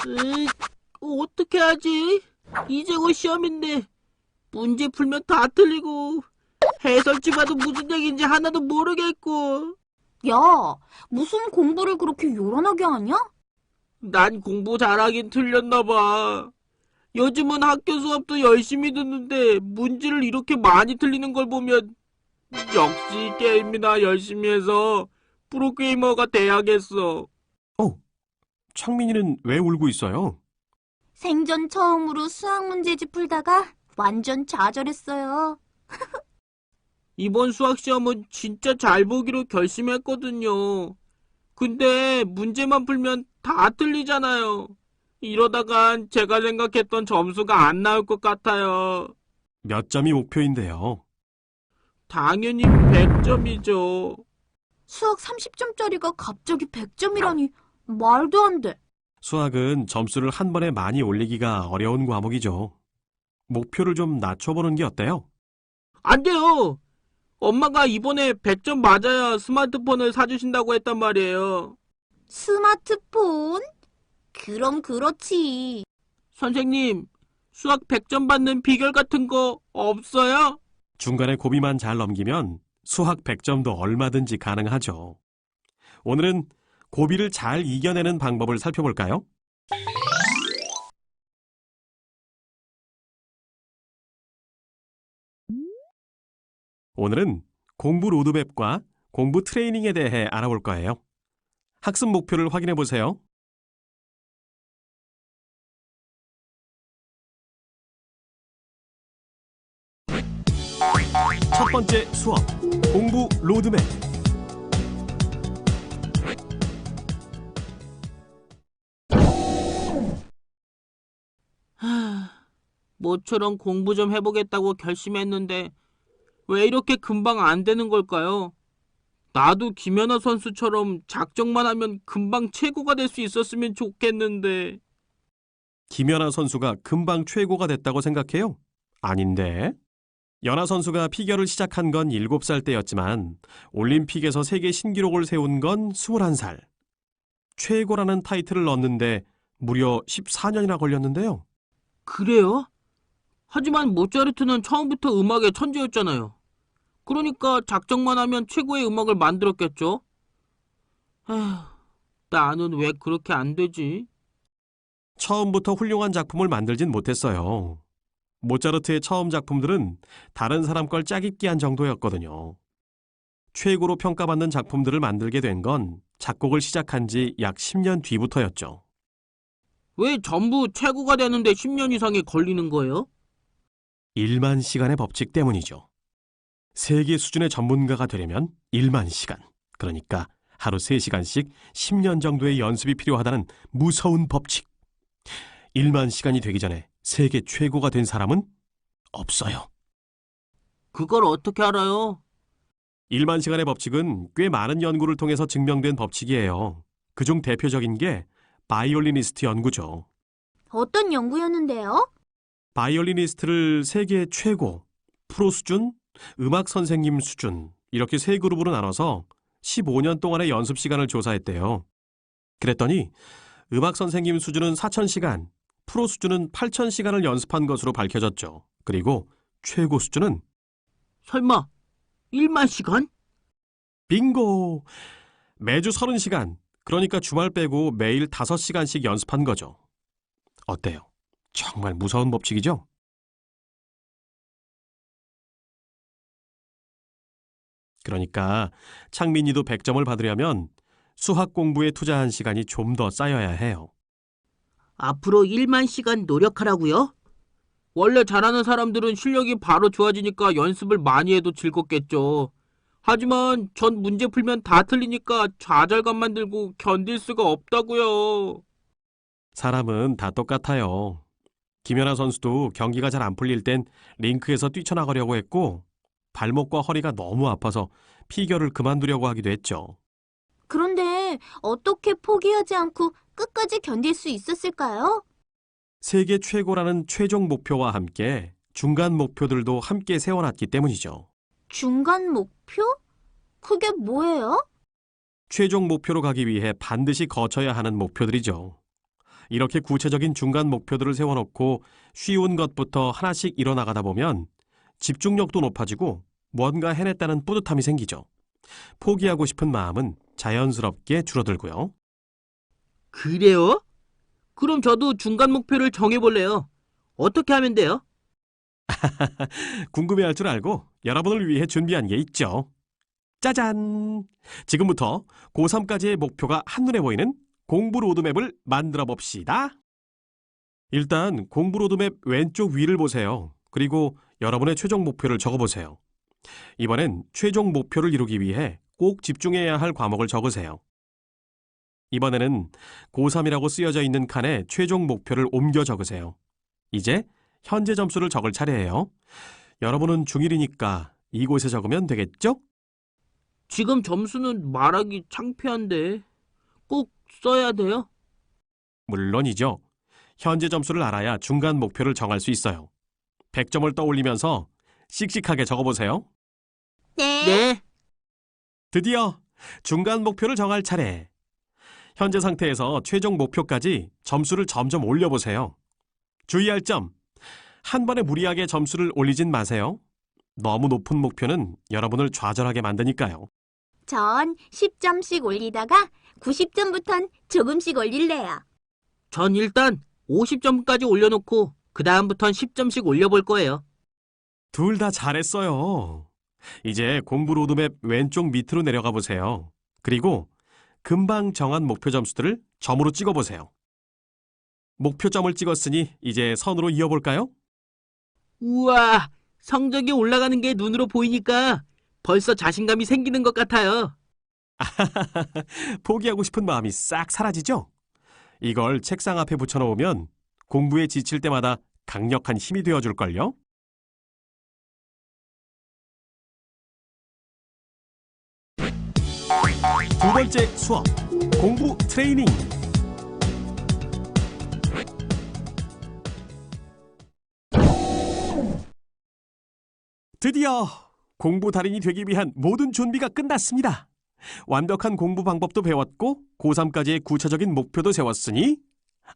으이, 어떻게 하지? 이제 곧 시험인데 문제 풀면 다 틀리고 해설지 봐도 무슨 얘기인지 하나도 모르겠고. 야, 무슨 공부를 그렇게 요란하게 하냐? 난 공부 잘하긴 틀렸나 봐. 요즘은 학교 수업도 열심히 듣는데 문제를 이렇게 많이 틀리는 걸 보면 역시 게임이나 열심히 해서 프로게이머가 돼야겠어. 어, 창민이는 왜 울고 있어요? 생전 처음으로 수학 문제집 풀다가 완전 좌절했어요. 이번 수학 시험은 진짜 잘 보기로 결심했거든요. 근데 문제만 풀면 다 틀리잖아요. 이러다간 제가 생각했던 점수가 안 나올 것 같아요. 몇 점이 목표인데요. 당연히 100점이죠. 수학 30점짜리가 갑자기 100점이라니 말도 안 돼. 수학은 점수를 한 번에 많이 올리기가 어려운 과목이죠. 목표를 좀 낮춰보는 게 어때요? 안 돼요. 엄마가 이번에 100점 맞아야 스마트폰을 사주신다고 했단 말이에요. 스마트폰? 그럼 그렇지. 선생님, 수학 100점 받는 비결 같은 거 없어요? 중간에 고비만 잘 넘기면 수학 100점도 얼마든지 가능하죠. 오늘은 고비를 잘 이겨내는 방법을 살펴볼까요? 오늘은 공부 로드맵과 공부 트레이닝에 대해 알아볼 거예요. 학습 목표를 확인해 보세요. 첫 번째 수업, 공부 로드맵. 모처럼 공부 좀 해보겠다고 결심했는데 왜 이렇게 금방 안 되는 걸까요? 나도 김연아 선수처럼 작정만 하면 금방 최고가 될 수 있었으면 좋겠는데. 김연아 선수가 금방 최고가 됐다고 생각해요? 아닌데. 연아 선수가 피겨를 시작한 건 7살 때였지만 올림픽에서 세계 신기록을 세운 건 21살. 최고라는 타이틀을 얻는데 무려 14년이나 걸렸는데요. 그래요? 하지만 모차르트는 처음부터 음악의 천재였잖아요. 그러니까 작정만 하면 최고의 음악을 만들었겠죠? 에휴, 나는 왜 그렇게 안 되지? 처음부터 훌륭한 작품을 만들진 못했어요. 모차르트의 처음 작품들은 다른 사람 걸 짜깁기 한 정도였거든요. 최고로 평가받는 작품들을 만들게 된 건 작곡을 시작한 지 약 10년 뒤부터였죠. 왜 전부 최고가 되는데 10년 이상이 걸리는 거예요? 1만 시간의 법칙 때문이죠. 세계 수준의 전문가가 되려면 1만 시간, 그러니까 하루 3시간씩 10년 정도의 연습이 필요하다는 무서운 법칙. 1만 시간이 되기 전에 세계 최고가 된 사람은 없어요. 그걸 어떻게 알아요? 1만 시간의 법칙은 꽤 많은 연구를 통해서 증명된 법칙이에요. 그중 대표적인 게 바이올리니스트 연구죠. 어떤 연구였는데요? 바이올리니스트를 세계 최고, 프로 수준, 음악 선생님 수준 이렇게 세 그룹으로 나눠서 15년 동안의 연습 시간을 조사했대요. 그랬더니 음악 선생님 수준은 4,000시간, 프로 수준은 8,000시간을 연습한 것으로 밝혀졌죠. 그리고 최고 수준은 설마 1만 시간? 빙고! 매주 30시간, 그러니까 주말 빼고 매일 5시간씩 연습한 거죠. 어때요? 정말 무서운 법칙이죠? 그러니까 창민이도 100점을 받으려면 수학 공부에 투자한 시간이 좀 더 쌓여야 해요. 앞으로 1만 시간 노력하라고요? 원래 잘하는 사람들은 실력이 바로 좋아지니까 연습을 많이 해도 즐겁겠죠. 하지만 전 문제 풀면 다 틀리니까 좌절감만 들고 견딜 수가 없다고요. 사람은 다 똑같아요. 김연아 선수도 경기가 잘 안 풀릴 땐 링크에서 뛰쳐나가려고 했고 발목과 허리가 너무 아파서 피겨를 그만두려고 하기도 했죠. 그런데 어떻게 포기하지 않고 끝까지 견딜 수 있었을까요? 세계 최고라는 최종 목표와 함께 중간 목표들도 함께 세워놨기 때문이죠. 중간 목표? 그게 뭐예요? 최종 목표로 가기 위해 반드시 거쳐야 하는 목표들이죠. 이렇게 구체적인 중간 목표들을 세워놓고 쉬운 것부터 하나씩 이뤄나가다 보면 집중력도 높아지고 뭔가 해냈다는 뿌듯함이 생기죠. 포기하고 싶은 마음은 자연스럽게 줄어들고요. 그래요? 그럼 저도 중간 목표를 정해볼래요. 어떻게 하면 돼요? 궁금해할 줄 알고 여러분을 위해 준비한 게 있죠. 짜잔! 지금부터 고3까지의 목표가 한눈에 보이는 공부 로드맵을 만들어 봅시다. 일단 공부 로드맵 왼쪽 위를 보세요. 그리고 여러분의 최종 목표를 적어보세요. 이번엔 최종 목표를 이루기 위해 꼭 집중해야 할 과목을 적으세요. 이번에는 고3이라고 쓰여져 있는 칸에 최종 목표를 옮겨 적으세요. 이제 현재 점수를 적을 차례예요. 여러분은 중1이니까 이곳에 적으면 되겠죠? 지금 점수는 말하기 창피한데 꼭 써야 돼요? 물론이죠. 현재 점수를 알아야 중간 목표를 정할 수 있어요. 100점을 떠올리면서 씩씩하게 적어보세요. 네. 네. 드디어 중간 목표를 정할 차례. 현재 상태에서 최종 목표까지 점수를 점점 올려보세요. 주의할 점, 한 번에 무리하게 점수를 올리진 마세요. 너무 높은 목표는 여러분을 좌절하게 만드니까요. 전 10점씩 올리다가 90점부턴 조금씩 올릴래요. 전 일단 50점까지 올려놓고 그 다음부턴 10점씩 올려볼 거예요. 둘 다 잘했어요. 이제 공부 로드맵 왼쪽 밑으로 내려가 보세요. 그리고 금방 정한 목표 점수들을 점으로 찍어보세요. 목표점을 찍었으니 이제 선으로 이어볼까요? 우와, 성적이 올라가는 게 눈으로 보이니까 벌써 자신감이 생기는 것 같아요. 포기하고 싶은 마음이 싹 사라지죠? 이걸 책상 앞에 붙여놓으면 공부에 지칠 때마다 강력한 힘이 되어줄걸요? 두 번째 수업, 공부 트레이닝. 드디어 공부 달인이 되기 위한 모든 준비가 끝났습니다. 완벽한 공부 방법도 배웠고 고3까지의 구체적인 목표도 세웠으니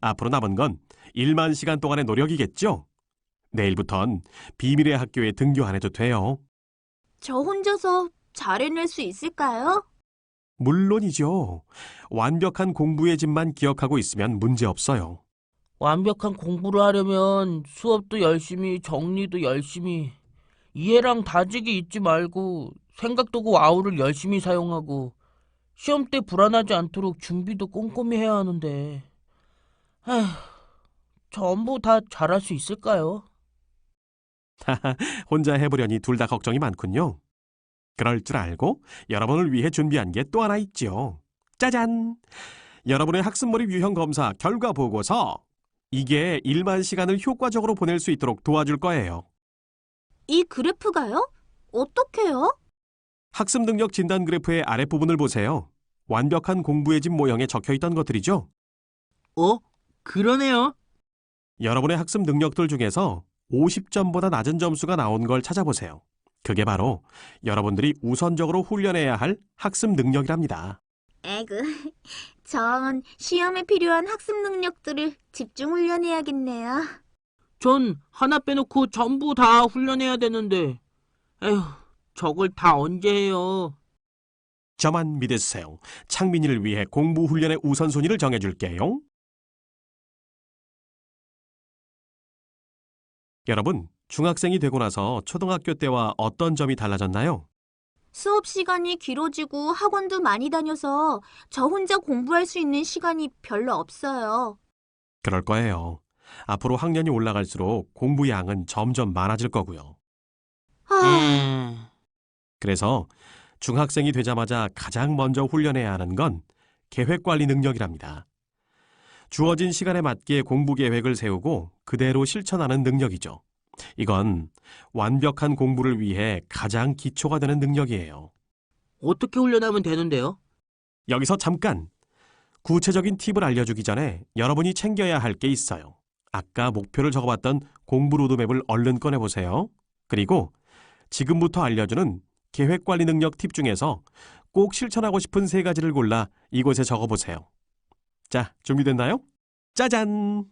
앞으로 남은 건 1만 시간 동안의 노력이겠죠. 내일부턴 비밀의 학교에 등교 안 해도 돼요. 저 혼자서 잘 해낼 수 있을까요? 물론이죠. 완벽한 공부의 집만 기억하고 있으면 문제없어요. 완벽한 공부를 하려면 수업도 열심히, 정리도 열심히, 이해랑 다지기 잊지 말고 생각도구 와우를 열심히 사용하고 시험 때 불안하지 않도록 준비도 꼼꼼히 해야 하는데 에휴, 전부 다 잘할 수 있을까요? 혼자 해보려니 둘 다 걱정이 많군요. 그럴 줄 알고 여러분을 위해 준비한 게 또 하나 있죠. 짜잔! 여러분의 학습머리 유형 검사 결과 보고서. 이게 1만 시간을 효과적으로 보낼 수 있도록 도와줄 거예요. 이 그래프가요? 어떻게요? 학습 능력 진단 그래프의 아랫부분을 보세요. 완벽한 공부의 집 모형에 적혀있던 것들이죠. 그러네요. 여러분의 학습 능력들 중에서 50점보다 낮은 점수가 나온 걸 찾아보세요. 그게 바로 여러분들이 우선적으로 훈련해야 할 학습 능력이랍니다. 에그, 전 시험에 필요한 학습 능력들을 집중 훈련해야겠네요. 전 하나 빼놓고 전부 다 훈련해야 되는데 에휴, 저걸 다 언제 해요? 저만 믿으세요. 창민이를 위해 공부 훈련의 우선순위를 정해줄게요. 여러분, 중학생이 되고 나서 초등학교 때와 어떤 점이 달라졌나요? 수업 시간이 길어지고 학원도 많이 다녀서 저 혼자 공부할 수 있는 시간이 별로 없어요. 그럴 거예요. 앞으로 학년이 올라갈수록 공부 양은 점점 많아질 거고요. 그래서 중학생이 되자마자 가장 먼저 훈련해야 하는 건 계획관리 능력이랍니다. 주어진 시간에 맞게 공부 계획을 세우고 그대로 실천하는 능력이죠. 이건 완벽한 공부를 위해 가장 기초가 되는 능력이에요. 어떻게 훈련하면 되는데요? 여기서 잠깐! 구체적인 팁을 알려주기 전에 여러분이 챙겨야 할 게 있어요. 아까 목표를 적어봤던 공부 로드맵을 얼른 꺼내보세요. 그리고 지금부터 알려주는 계획관리 능력 팁 중에서 꼭 실천하고 싶은 3가지를 골라 이곳에 적어보세요. 자, 준비됐나요? 짜잔!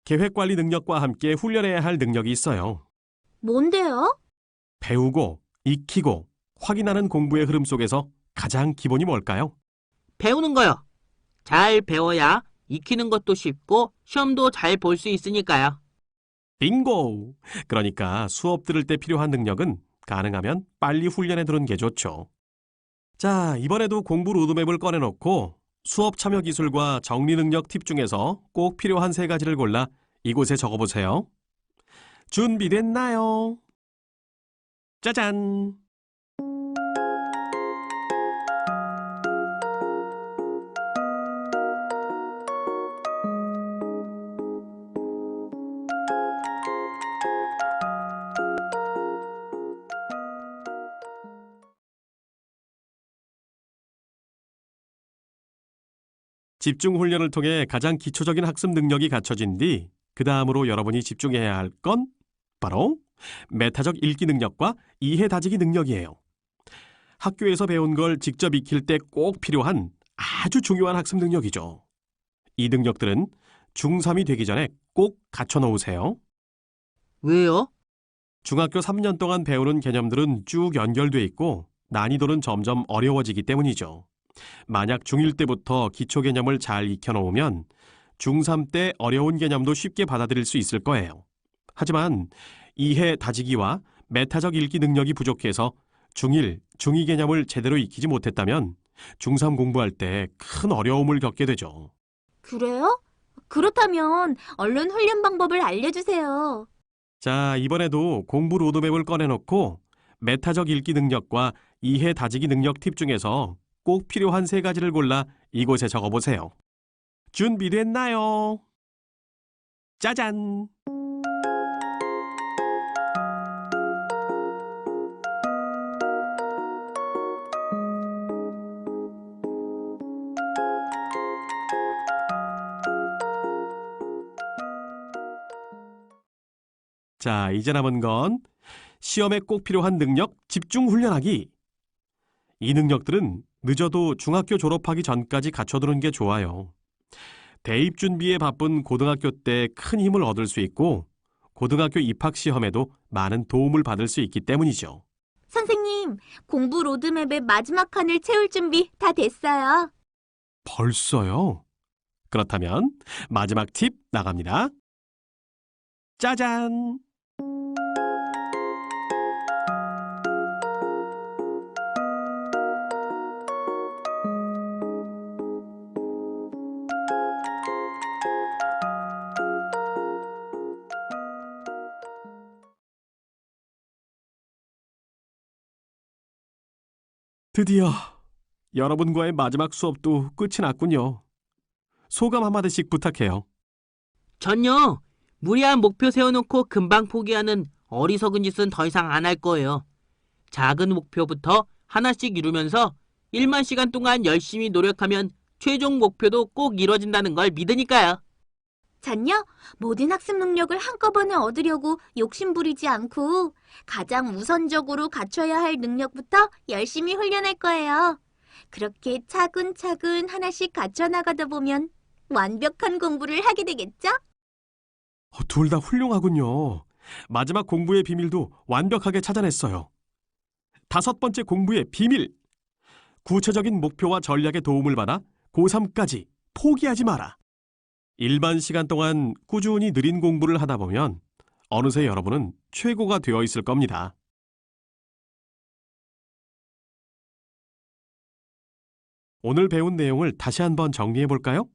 계획관리 능력과 함께 훈련해야 할 능력이 있어요. 뭔데요? 배우고, 익히고, 확인하는 공부의 흐름 속에서 가장 기본이 뭘까요? 배우는 거요. 잘 배워야 익히는 것도 쉽고 시험도 잘 볼 수 있으니까요. 빙고! 그러니까 수업 들을 때 필요한 능력은 가능하면 빨리 훈련해 두는 게 좋죠. 자, 이번에도 공부 로드맵을 꺼내놓고 수업 참여 기술과 정리 능력 팁 중에서 꼭 필요한 3가지를 골라 이곳에 적어보세요. 준비됐나요? 짜잔! 집중 훈련을 통해 가장 기초적인 학습 능력이 갖춰진 뒤 그 다음으로 여러분이 집중해야 할 건 바로 메타적 읽기 능력과 이해 다지기 능력이에요. 학교에서 배운 걸 직접 익힐 때 꼭 필요한 아주 중요한 학습 능력이죠. 이 능력들은 중3이 되기 전에 꼭 갖춰 놓으세요. 왜요? 중학교 3년 동안 배우는 개념들은 쭉 연결돼 있고 난이도는 점점 어려워지기 때문이죠. 만약 중1 때부터 기초 개념을 잘 익혀놓으면 중3 때 어려운 개념도 쉽게 받아들일 수 있을 거예요. 하지만 이해 다지기와 메타적 읽기 능력이 부족해서 중1, 중2 개념을 제대로 익히지 못했다면 중3 공부할 때 큰 어려움을 겪게 되죠. 그래요? 그렇다면 얼른 훈련 방법을 알려주세요. 자, 이번에도 공부 로드맵을 꺼내놓고 메타적 읽기 능력과 이해 다지기 능력 팁 중에서 꼭 필요한 3가지를 골라 이곳에 적어보세요. 준비됐나요? 짜잔! 자, 이제 남은 건 시험에 꼭 필요한 능력 집중 훈련하기. 이 능력들은 늦어도 중학교 졸업하기 전까지 갖춰두는 게 좋아요. 대입 준비에 바쁜 고등학교 때 큰 힘을 얻을 수 있고 고등학교 입학 시험에도 많은 도움을 받을 수 있기 때문이죠. 선생님, 공부 로드맵의 마지막 칸을 채울 준비 다 됐어요. 벌써요? 그렇다면 마지막 팁 나갑니다. 짜잔! 드디어 여러분과의 마지막 수업도 끝이 났군요. 소감 한마디씩 부탁해요. 전요. 무리한 목표 세워놓고 금방 포기하는 어리석은 짓은 더 이상 안 할 거예요. 작은 목표부터 하나씩 이루면서 1만 시간 동안 열심히 노력하면 최종 목표도 꼭 이뤄진다는 걸 믿으니까요. 전요, 모든 학습 능력을 한꺼번에 얻으려고 욕심 부리지 않고 가장 우선적으로 갖춰야 할 능력부터 열심히 훈련할 거예요. 그렇게 차근차근 하나씩 갖춰나가다 보면 완벽한 공부를 하게 되겠죠? 둘 다 훌륭하군요. 마지막 공부의 비밀도 완벽하게 찾아냈어요. 5번째 공부의 비밀. 구체적인 목표와 전략의 도움을 받아 고3까지 포기하지 마라. 일반 시간 동안 꾸준히 느린 공부를 하다 보면 어느새 여러분은 최고가 되어 있을 겁니다. 오늘 배운 내용을 다시 한번 정리해 볼까요?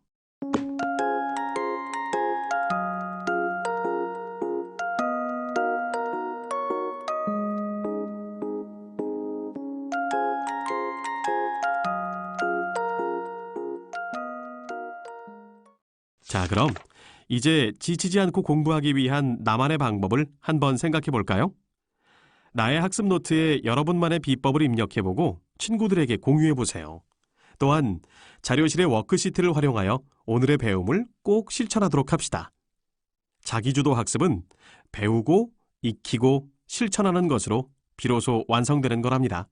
자, 그럼 이제 지치지 않고 공부하기 위한 나만의 방법을 한번 생각해 볼까요? 나의 학습 노트에 여러분만의 비법을 입력해 보고 친구들에게 공유해 보세요. 또한 자료실의 워크시트를 활용하여 오늘의 배움을 꼭 실천하도록 합시다. 자기주도 학습은 배우고, 익히고, 실천하는 것으로 비로소 완성되는 거랍니다.